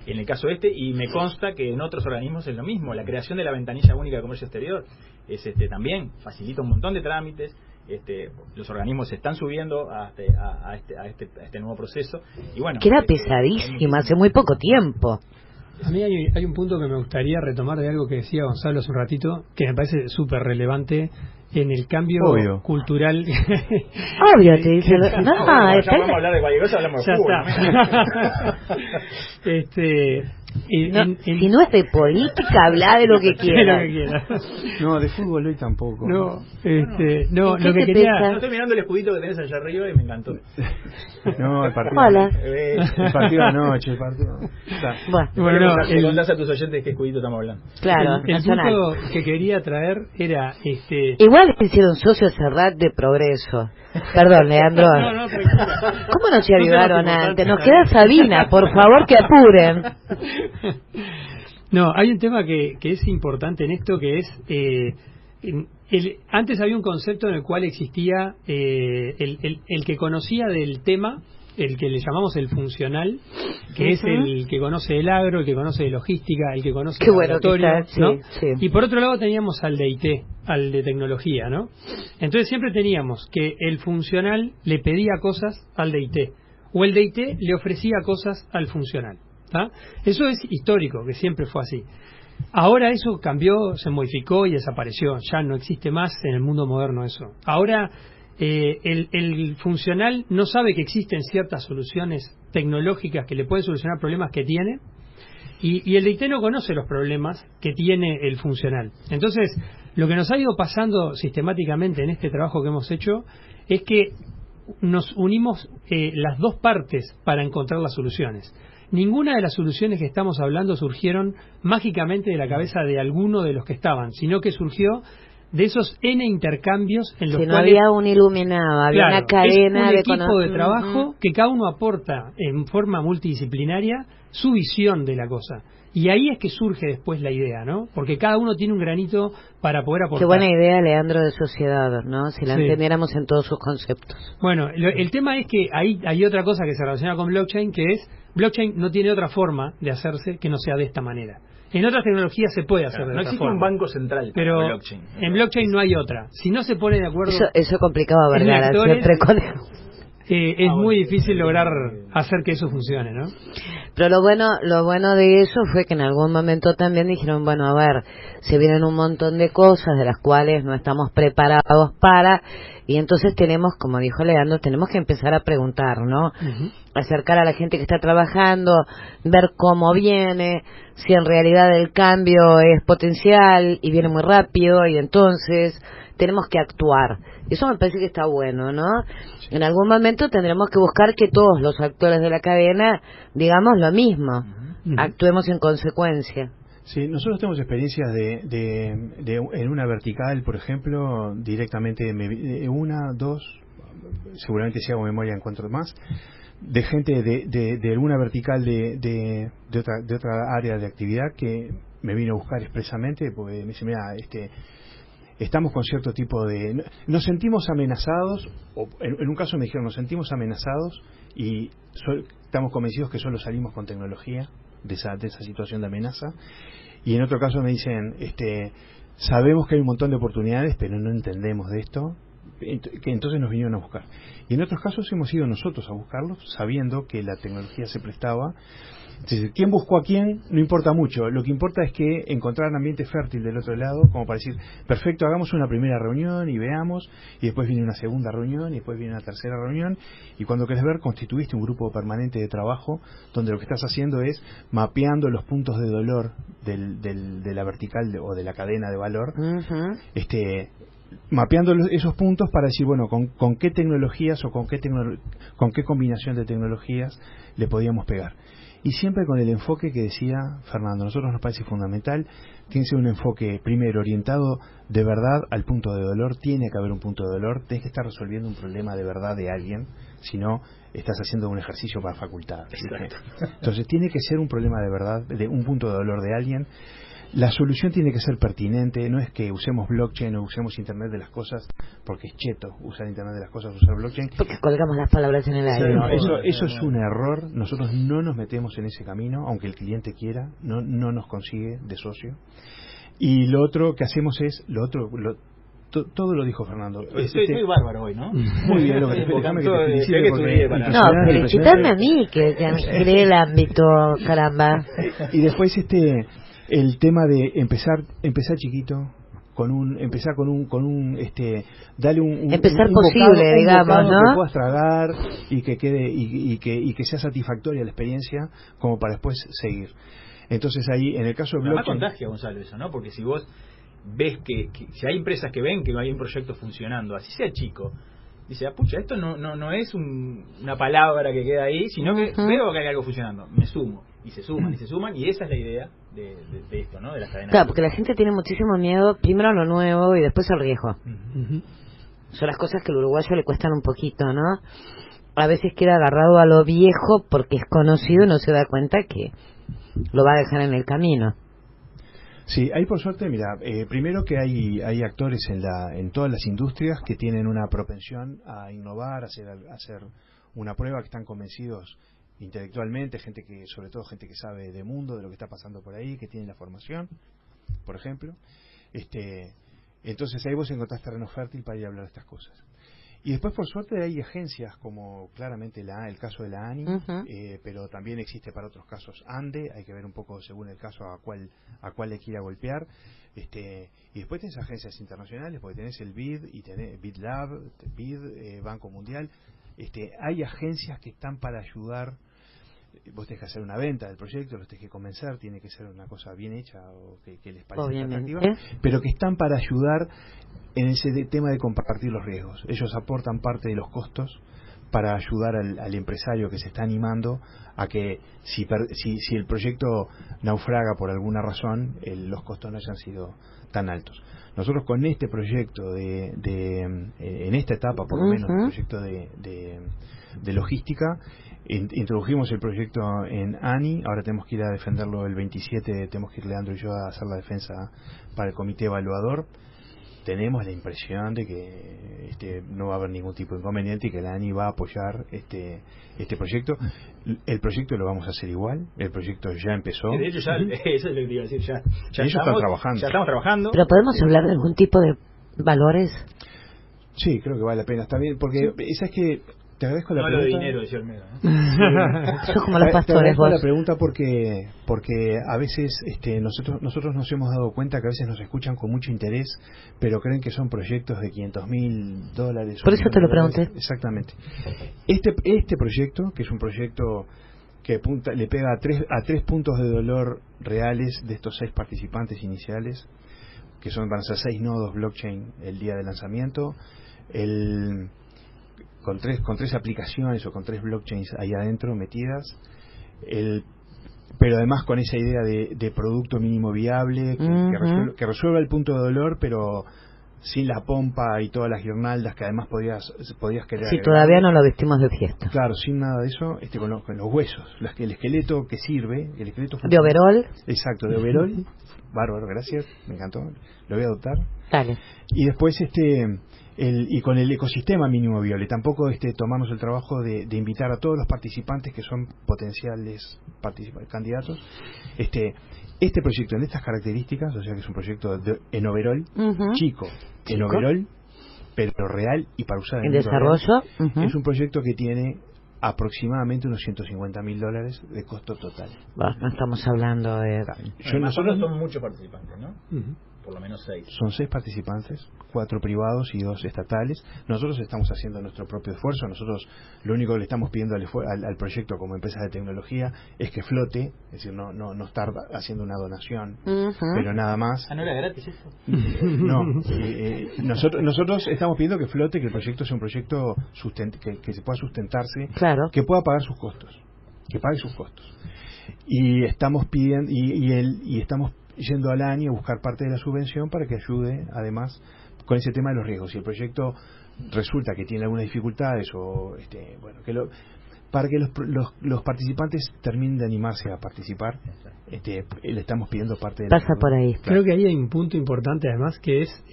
En el caso y me consta que en otros organismos es lo mismo. La creación de la ventanilla única de comercio exterior es también facilita un montón de trámites. Los organismos se están subiendo a este nuevo proceso y bueno, que era pesadísima hace muy poco tiempo. A mí hay un punto que me gustaría retomar de algo que decía Gonzalo hace un ratito, que me parece súper relevante en el cambio cultural. Obvio, te dice. No, podemos hablar de cualquier cosa, hablamos de fútbol. Si no es de política, habla de lo que quieras. No, de fútbol hoy tampoco. No, lo que quería... No, estoy mirando el escudito que tenés allá arriba y me encantó. No, el partido. Hola. El partido anoche, el partido. Bueno, contás a tus oyentes qué escudito estamos hablando. Claro, el punto que quería traer era Igual hicieron socio Serrat de Progreso. Perdón, Leandro. No, ¿Cómo no se avivaron antes? Nos queda Sabina, por favor que apuren. No, hay un tema que es importante en esto, que es antes había un concepto en el cual existía el que conocía del tema, el que le llamamos el funcional, que es el que conoce el agro, el que conoce de logística, el que conoce el laboratorio, ¿no? Sí. Y por otro lado teníamos al de IT, al de tecnología, ¿no? Entonces siempre teníamos que el funcional le pedía cosas al de IT, o el de IT le ofrecía cosas al funcional. Eso es histórico, que siempre fue así. Ahora eso cambió, se modificó y desapareció. Ya no existe más en el mundo moderno eso. Ahora el funcional no sabe que existen ciertas soluciones tecnológicas que le pueden solucionar problemas que tiene, y el de IT no conoce los problemas que tiene el funcional. Entonces, lo que nos ha ido pasando sistemáticamente en este trabajo que hemos hecho es que nos unimos las dos partes para encontrar las soluciones. Ninguna de las soluciones que estamos hablando surgieron mágicamente de la cabeza de alguno de los que estaban, sino que surgió de esos N intercambios en los cuales... no había un iluminado, había una cadena de equipo de trabajo que cada uno aporta en forma multidisciplinaria su visión de la cosa. Y ahí es que surge después la idea, ¿no? Porque cada uno tiene un granito para poder aportar. Qué buena idea, Leandro, de sociedad, ¿no? Si la entendiéramos en todos sus conceptos. Bueno, el tema es que hay otra cosa que se relaciona con blockchain, que es blockchain no tiene otra forma de hacerse que no sea de esta manera. En otras tecnologías se puede hacer de no esta existe forma. un banco central pero para blockchain. En blockchain no hay otra. Si no se pone de acuerdo... Eso complicaba, Vergara, siempre con... es muy difícil lograr hacer que eso funcione, ¿no? Pero lo bueno de eso fue que en algún momento también dijeron, bueno, a ver, se vienen un montón de cosas de las cuales no estamos preparados para, y entonces tenemos, como dijo Leandro, tenemos que empezar a preguntar, ¿no? Acercar a la gente que está trabajando, ver cómo viene, si en realidad el cambio es potencial y viene muy rápido, y entonces tenemos que actuar. Eso me parece que está bueno, ¿no? En algún momento tendremos que buscar que todos los actores de la cadena digamos lo mismo, actuemos en consecuencia. Sí, nosotros tenemos experiencias en una vertical, por ejemplo, directamente dos, seguramente si hago memoria encuentro más, de gente de alguna vertical de otra área de actividad que me vino a buscar expresamente, porque me dice, mira, estamos con cierto tipo de... Nos sentimos amenazados, o en un caso me dijeron, nos sentimos amenazados y estamos convencidos que solo salimos con tecnología de esa situación de amenaza. Y en otro caso me dicen, sabemos que hay un montón de oportunidades, pero no entendemos de esto. que entonces nos vinieron a buscar. Y en otros casos hemos ido nosotros a buscarlos, sabiendo que la tecnología se prestaba. Entonces, quién buscó a quién no importa mucho, lo que importa es que encontrar un ambiente fértil del otro lado, como para decir, perfecto, hagamos una primera reunión y veamos, y después viene una segunda reunión, y después viene una tercera reunión, y cuando querés ver, constituiste un grupo permanente de trabajo, donde lo que estás haciendo es mapeando los puntos de dolor de la vertical o de la cadena de valor, mapeando esos puntos para decir, bueno, con qué tecnologías o con qué combinación de tecnologías le podíamos pegar. Y siempre con el enfoque que decía Fernando, a nosotros nos parece fundamental, tiene que ser un enfoque primero orientado de verdad al punto de dolor, tiene que haber un punto de dolor, tenés que estar resolviendo un problema de verdad de alguien, si no estás haciendo un ejercicio para facultad. Entonces tiene que ser un problema de verdad, de un punto de dolor de alguien. La solución tiene que ser pertinente, no es que usemos blockchain o usemos Internet de las cosas porque es cheto usar Internet de las cosas, usar blockchain. Porque colgamos las palabras en el aire. No, eso es un error, nosotros no nos metemos en ese camino, aunque el cliente quiera, no nos consigue de socio. Y lo otro que hacemos es, todo lo dijo Fernando. Estoy bárbaro hoy, ¿no? Muy bien, lo que déjame que te felicite porque no, felicitame a mí, que creé el ámbito, caramba. Y después el tema de empezar chiquito, darle un empezar un posible, bocado, digamos, ¿no? Que puedas tragar y que quede y que sea satisfactoria la experiencia como para después seguir. Entonces ahí en el caso de blockchain contagia, Gonzalo, eso, ¿no? Porque si vos ves que si hay empresas que ven que hay un proyecto funcionando, así sea chico, dice, pucha, esto no es una palabra que queda ahí, sino que veo que hay algo funcionando, me sumo. Y se suman, y esa es la idea de esto, ¿no? De las cadenas. Claro, porque la gente tiene muchísimo miedo, primero a lo nuevo y después al riesgo. Son las cosas que al uruguayo le cuestan un poquito, ¿no? A veces queda agarrado a lo viejo porque es conocido y no se da cuenta que lo va a dejar en el camino. Sí, hay por suerte, mira, primero que hay actores en todas las industrias que tienen una propensión a innovar, a hacer una prueba, que están convencidos intelectualmente, sobre todo gente que sabe de mundo, de lo que está pasando por ahí, que tiene la formación, por ejemplo. Entonces ahí vos encontrás terreno fértil para ir a hablar de estas cosas. Y después, por suerte, hay agencias como claramente el caso de la ANI, pero también existe para otros casos ANDE, hay que ver un poco según el caso a cuál le quiera golpear. Y después tenés agencias internacionales, porque tenés el BID, y tenés BIDLab, Banco Mundial. Hay agencias que están para ayudar. Vos tenés que hacer una venta del proyecto, los tenés que convencer, tiene que ser una cosa bien hecha o que les parezca atractiva, pero que están para ayudar en ese tema de compartir los riesgos. Ellos aportan parte de los costos para ayudar al empresario que se está animando a que si el proyecto naufraga por alguna razón, los costos no hayan sido tan altos. Nosotros con este proyecto en esta etapa por lo menos, el proyecto de logística, introdujimos el proyecto en ANI, ahora tenemos que ir a defenderlo el 27, tenemos que ir Leandro y yo a hacer la defensa para el comité evaluador. Tenemos la impresión de que no va a haber ningún tipo de inconveniente y que la ANI va a apoyar este proyecto. El proyecto lo vamos a hacer igual, el proyecto ya empezó. De hecho, eso es lo que iba a decir, ya ellos están trabajando. Ya estamos trabajando. ¿Pero podemos hablar de algún tipo de valores? Sí, creo que vale la pena, está bien, porque esa es que te agradezco la pregunta. No lo de dinero, decía Olmedo, ¿no? Sos como los pastores, vos. La pregunta porque a veces nosotros nos hemos dado cuenta que a veces nos escuchan con mucho interés, pero creen que son proyectos de $500,000. Por eso te lo pregunté. Exactamente. Este proyecto, que es un proyecto que le pega a tres puntos de dolor reales de estos 6 participantes iniciales, que van a ser 6 nodos blockchain el día de lanzamiento, con tres aplicaciones o con 3 blockchains ahí adentro metidas, pero además con esa idea de producto mínimo viable que resuelva el punto de dolor, pero sin la pompa y todas las guirnaldas que además podías querer si agregar. Todavía no lo vestimos de fiesta. Claro, sin nada de eso, con los huesos, el esqueleto que sirve, el esqueleto de overol. Exacto, de overol. Bárbaro, gracias, me encantó, lo voy a adoptar. Dale. Y después y con el ecosistema mínimo viable, tampoco tomarnos el trabajo de invitar a todos los participantes que son potenciales candidatos. Este proyecto en estas características, o sea que es un proyecto en overall, chico, en overall, pero real y para usar ¿En el mundo desarrollo? real. Es un proyecto que tiene aproximadamente unos $150.000 de costo total. Bueno, no estamos hablando de... Nosotros son muchos participantes, ¿no? Por lo menos 6. Son 6 participantes, 4 privados y 2 estatales. Nosotros estamos haciendo nuestro propio esfuerzo. Nosotros lo único que le estamos pidiendo al proyecto como empresa de tecnología es que flote, es decir, no estar haciendo una donación, pero nada más. ¿No era gratis eso? No, nosotros estamos pidiendo que flote, que el proyecto sea un proyecto que se pueda sustentarse, claro, que pueda pagar sus costos, que pague sus costos. Y estamos pidiendo y estamos yendo al ANI a buscar parte de la subvención para que ayude, además, con ese tema de los riesgos. Si el proyecto resulta que tiene algunas dificultades o para que los participantes terminen de animarse a participar, le estamos pidiendo parte de la... Pasa por ahí. Claro. Creo que ahí hay un punto importante además, que es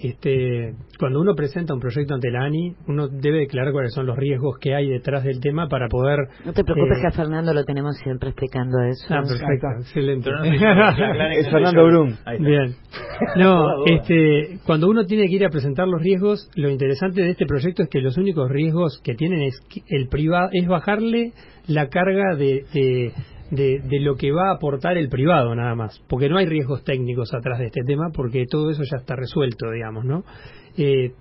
cuando uno presenta un proyecto ante la ANI, uno debe declarar cuáles son los riesgos que hay detrás del tema para poder... No te preocupes, que a Fernando lo tenemos siempre explicando eso. Ah, perfecto, excelente. Es Fernando Brum. Bien. No, cuando uno tiene que ir a presentar los riesgos, lo interesante de este proyecto es que los únicos riesgos que tienen es que el privado, es bajarle la carga de lo que va a aportar el privado nada más, porque no hay riesgos técnicos atrás de este tema, porque todo eso ya está resuelto, digamos, ¿no?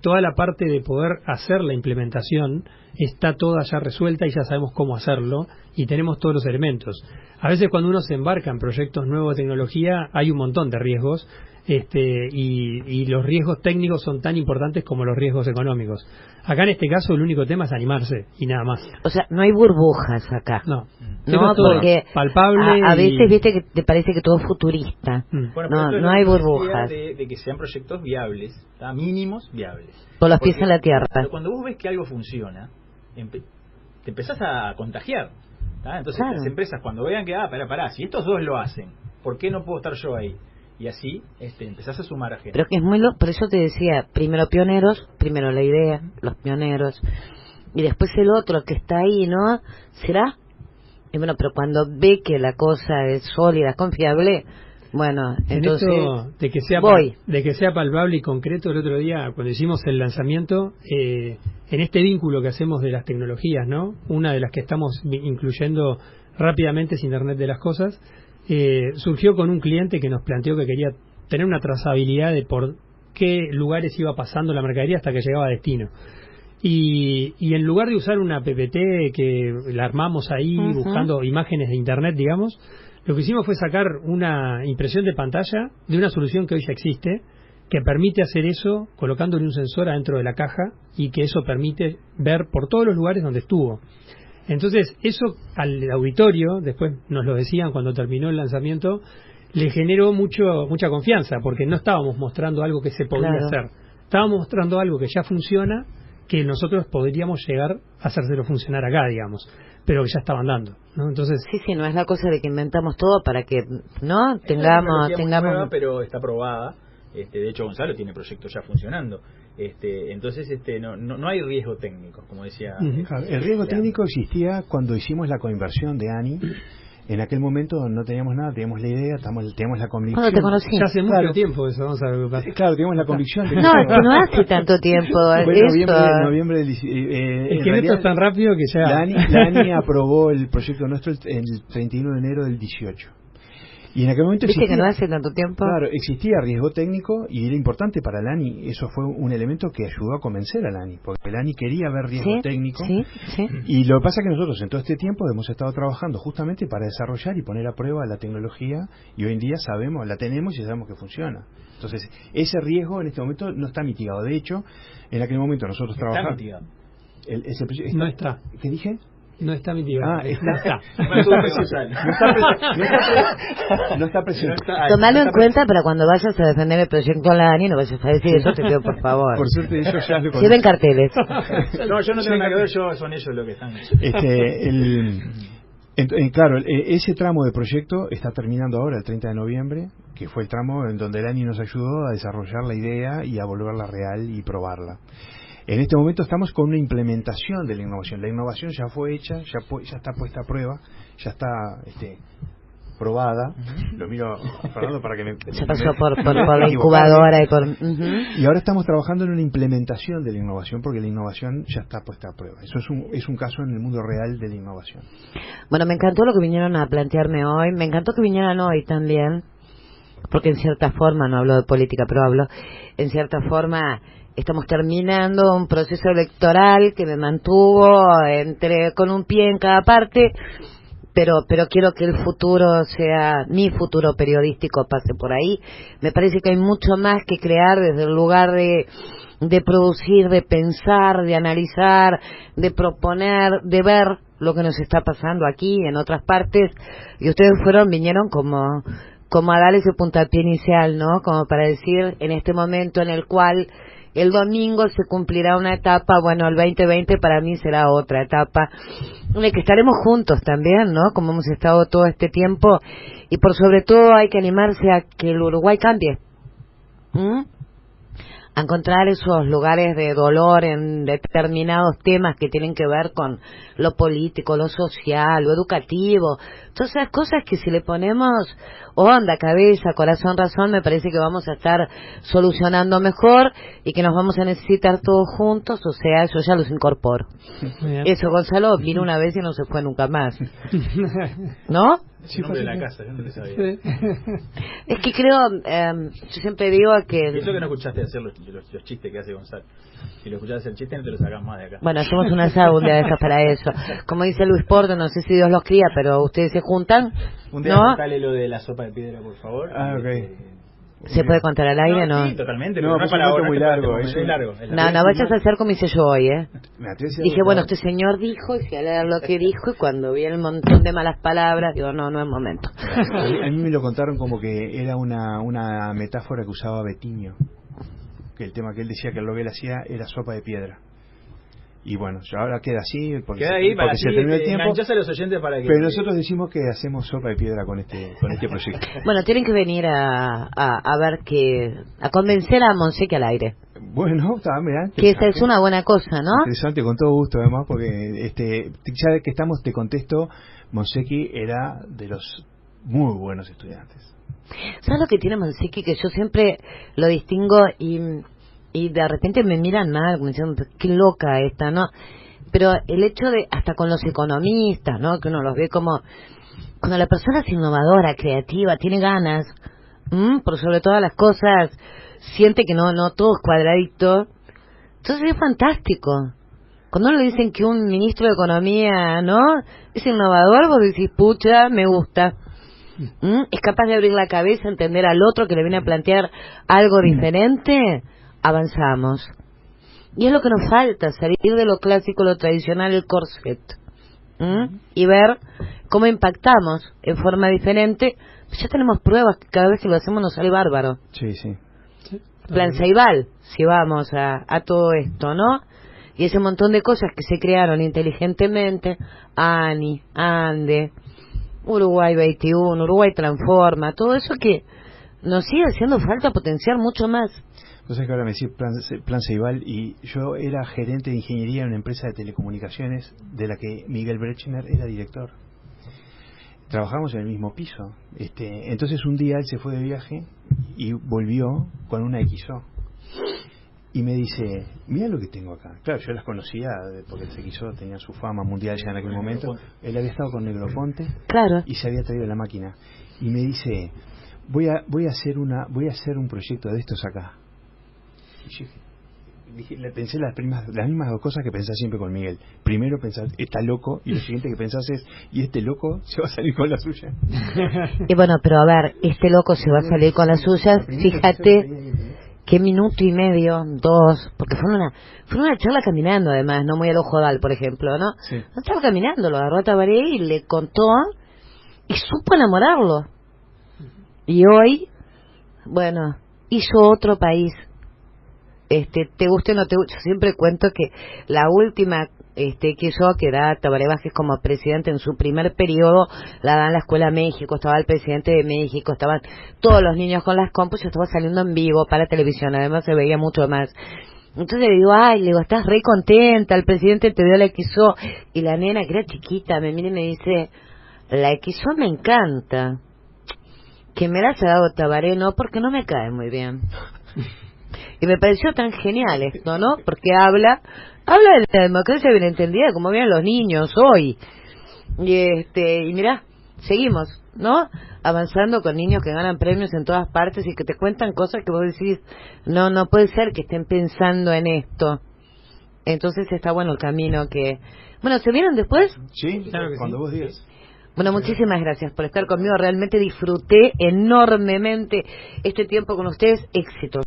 Toda la parte de poder hacer la implementación está toda ya resuelta y ya sabemos cómo hacerlo y tenemos todos los elementos. A veces cuando uno se embarca en proyectos nuevos de tecnología hay un montón de riesgos, y los riesgos técnicos son tan importantes como los riesgos económicos. Acá en este caso el único tema es animarse y nada más. O sea, no hay burbujas acá. No, todo porque palpable. A veces viste que te parece que todo es futurista. Bueno, no hay burbujas. De que sean proyectos viables, mínimos viables. Con los pies en la tierra. Cuando vos ves que algo funciona, te empezás a contagiar. Entonces claro, las empresas cuando vean que, pará, si estos dos lo hacen, ¿por qué no puedo estar yo ahí? Y así empezás a sumar a gente. Pero que es muy por eso te decía, primero pioneros, primero la idea, los pioneros, y después el otro que está ahí, ¿no? ¿Será? Y bueno, pero cuando ve que la cosa es sólida, confiable, bueno, entonces de que sea palpable y concreto. El otro día, cuando hicimos el lanzamiento, en este vínculo que hacemos de las tecnologías, ¿no? Una de las que estamos incluyendo rápidamente es Internet de las Cosas. Surgió con un cliente que nos planteó que quería tener una trazabilidad de por qué lugares iba pasando la mercadería hasta que llegaba a destino. Y en lugar de usar una PPT que la armamos ahí buscando imágenes de internet, digamos, lo que hicimos fue sacar una impresión de pantalla de una solución que hoy ya existe, que permite hacer eso colocándole un sensor adentro de la caja y que eso permite ver por todos los lugares donde estuvo. Entonces, eso al auditorio, después nos lo decían cuando terminó el lanzamiento, le generó mucha confianza, porque no estábamos mostrando algo que se podía hacer. Estábamos mostrando algo que ya funciona, que nosotros podríamos llegar a hacérselo funcionar acá, digamos, pero que ya estaban dando, ¿no? Entonces, sí, no es la cosa de que inventamos todo para que, ¿no? Tengamos nueva, pero está probada. De hecho, Gonzalo tiene proyectos ya funcionando. Entonces no hay riesgo técnico, como decía. El riesgo técnico existía cuando hicimos la coinversión de ANI. En aquel momento no teníamos nada, teníamos la idea, teníamos la convicción. ¿Cuándo te conocí? Ya hace mucho tiempo eso, vamos a ver qué pasa. Claro, teníamos la convicción. No, es que no hace tanto tiempo. Noviembre del... es que esto es tan rápido que ya... La ANI aprobó el proyecto nuestro el 31 de enero del 18. Y en aquel momento ¿Viste que no hace tanto tiempo? Claro, existía riesgo técnico y era importante para el ANI. Eso fue un elemento que ayudó a convencer al ANI, porque el ANI quería ver riesgo técnico. Sí. Y lo que pasa es que nosotros en todo este tiempo hemos estado trabajando justamente para desarrollar y poner a prueba la tecnología, y hoy en día la tenemos y sabemos que funciona. Entonces, ese riesgo en este momento no está mitigado. De hecho, en aquel momento nosotros trabajamos... Está mitigado. No está. ¿Qué dije? No está mitigado. Está. No está presionado. Tomalo en cuenta para cuando vayas a defender el proyecto a la ANI, no vayas a decir eso, te pido por favor. Por suerte eso ya lo lleven carteles. No, yo no tengo nada que ver, son ellos los que están. Claro, ese tramo de proyecto está terminando ahora, el 30 de noviembre, que fue el tramo en donde el ANI nos ayudó a desarrollar la idea y a volverla real y probarla. En este momento estamos con una implementación de la innovación. La innovación ya fue hecha, ya está puesta a prueba, ya está probada. Lo miro a Fernando para que me... Se pasó por la incubadora y por... Y ahora estamos trabajando en una implementación de la innovación, porque la innovación ya está puesta a prueba. Eso es un caso en el mundo real de la innovación. Bueno, me encantó lo que vinieron a plantearme hoy, me encantó que vinieran hoy también, porque en cierta forma, no hablo de política, pero hablo, en cierta forma estamos terminando un proceso electoral que me mantuvo con un pie en cada parte, pero quiero que el futuro sea, mi futuro periodístico pase por ahí. Me parece que hay mucho más que crear desde el lugar de producir, de pensar, de analizar, de proponer, de ver lo que nos está pasando aquí, en otras partes, y ustedes vinieron como a dar ese puntapié inicial, ¿no? Como para decir, en este momento en el cual el domingo se cumplirá una etapa, bueno, el 2020 para mí será otra etapa, en la que estaremos juntos también, ¿no? Como hemos estado todo este tiempo, y por sobre todo hay que animarse a que el Uruguay cambie. A encontrar esos lugares de dolor en determinados temas que tienen que ver con lo político, lo social, lo educativo, todas esas cosas que si le ponemos onda, cabeza, corazón, razón, me parece que vamos a estar solucionando mejor y que nos vamos a necesitar todos juntos, o sea, eso ya los incorporo. Eso, Gonzalo vino una vez y no se fue nunca más. ¿No? Sí, nombre de la casa, yo no te sabía. Es que creo, yo siempre digo que... Eso que no escuchaste hacer los chistes que hace Gonzalo. Si lo escuchaste hacer el chiste, no te lo sacas más de acá. Bueno, hacemos una asado un día de esas para eso. Como dice Luis Porto, no sé si Dios los cría, pero ustedes se juntan. Un día contale lo de la sopa de piedra, por favor. Ok. ¿Se puede contar al aire, no? Sí, totalmente. No, es para ahora, muy largo. Es largo. No vayas a hacer como hice yo hoy, Dije, bueno, este señor dijo, y fui a leer lo que dijo, y cuando vi el montón de malas palabras, digo, no es momento. A mí me lo contaron como que era una metáfora que usaba Betiño, que el tema que él decía que lo que él hacía era sopa de piedra. Y bueno, ahora queda así, porque se terminó el tiempo. A los oyentes para que... Pero nosotros decimos que hacemos sopa de piedra con este proyecto. Bueno, tienen que venir a ver a convencer a Monsequi al aire. Bueno, mirá, que esa es una buena cosa, ¿no? Interesante, con todo gusto además, porque ya que estamos, te contesto, Monsequi era de los muy buenos estudiantes. ¿Sabes lo que tiene Monsequi? Que yo siempre lo distingo y de repente me miran mal, como diciendo, qué loca esta, ¿no? Pero el hecho de, hasta con los economistas, ¿no? Que uno los ve como, cuando la persona es innovadora, creativa, tiene ganas, por sobre todas las cosas, siente que no todo es cuadradito, entonces es fantástico. Cuando uno le dicen que un ministro de Economía, ¿no? Es innovador, vos decís, pucha, me gusta. Es capaz de abrir la cabeza, entender al otro que le viene a plantear algo diferente, avanzamos. Y es lo que nos falta, salir de lo clásico, lo tradicional, el corset, y ver cómo impactamos en forma diferente. Pues ya tenemos pruebas que cada vez que lo hacemos nos sale bárbaro. Sí. Plan Ceibal, si vamos a todo esto, ¿no? Y ese montón de cosas que se crearon inteligentemente, ANI, ANDE, Uruguay 21, Uruguay Transforma, todo eso que nos sigue haciendo falta potenciar mucho más. Entonces que ahora me decís Plan Ceibal, y yo era gerente de ingeniería en una empresa de telecomunicaciones de la que Miguel Brechner era director. Trabajamos en el mismo piso. Entonces un día él se fue de viaje y volvió con una XO. Y me dice, mira lo que tengo acá. Claro, yo las conocía porque el XO tenía su fama mundial ya en aquel momento. Él había estado con Negroponte, claro, y se había traído la máquina. Y me dice, voy a hacer un proyecto de estos acá. Le pensé las mismas dos cosas que pensás siempre con Miguel. Primero pensás, está loco, y lo siguiente que pensás es, ¿y este loco se va a salir con la suya? Y bueno, pero a ver, este loco se va a salir con la suya, fíjate qué minuto y medio, 2, porque fue una charla caminando además, no muy al ojo dal, por ejemplo, ¿no? Sí. No estaba caminando, lo agarró a Tabaré y le contó, y supo enamorarlo. Y hoy, bueno, hizo otro país. Te guste o no te guste, yo siempre cuento que la última que hizo, que era Tabaré Vázquez como presidente en su primer periodo, la da en la Escuela México, estaba el presidente de México, estaban todos los niños con las compus, yo estaba saliendo en vivo para televisión, además se veía mucho más. Entonces le digo, estás re contenta, el presidente te dio la XO, y la nena que era chiquita me mira y me dice, la XO me encanta. que me las ha dado Tabaré, no, porque no me cae muy bien. Y me pareció tan genial esto, ¿no? Porque habla de la democracia bien entendida, como vienen los niños hoy. Y mirá, seguimos, ¿no? Avanzando con niños que ganan premios en todas partes y que te cuentan cosas que vos decís, no puede ser que estén pensando en esto. Entonces está bueno el camino que... Bueno, ¿se vieron después? Sí, Claro que cuando sí. vos digas. Bueno, muchísimas gracias por estar conmigo. Realmente disfruté enormemente este tiempo con ustedes. Éxito.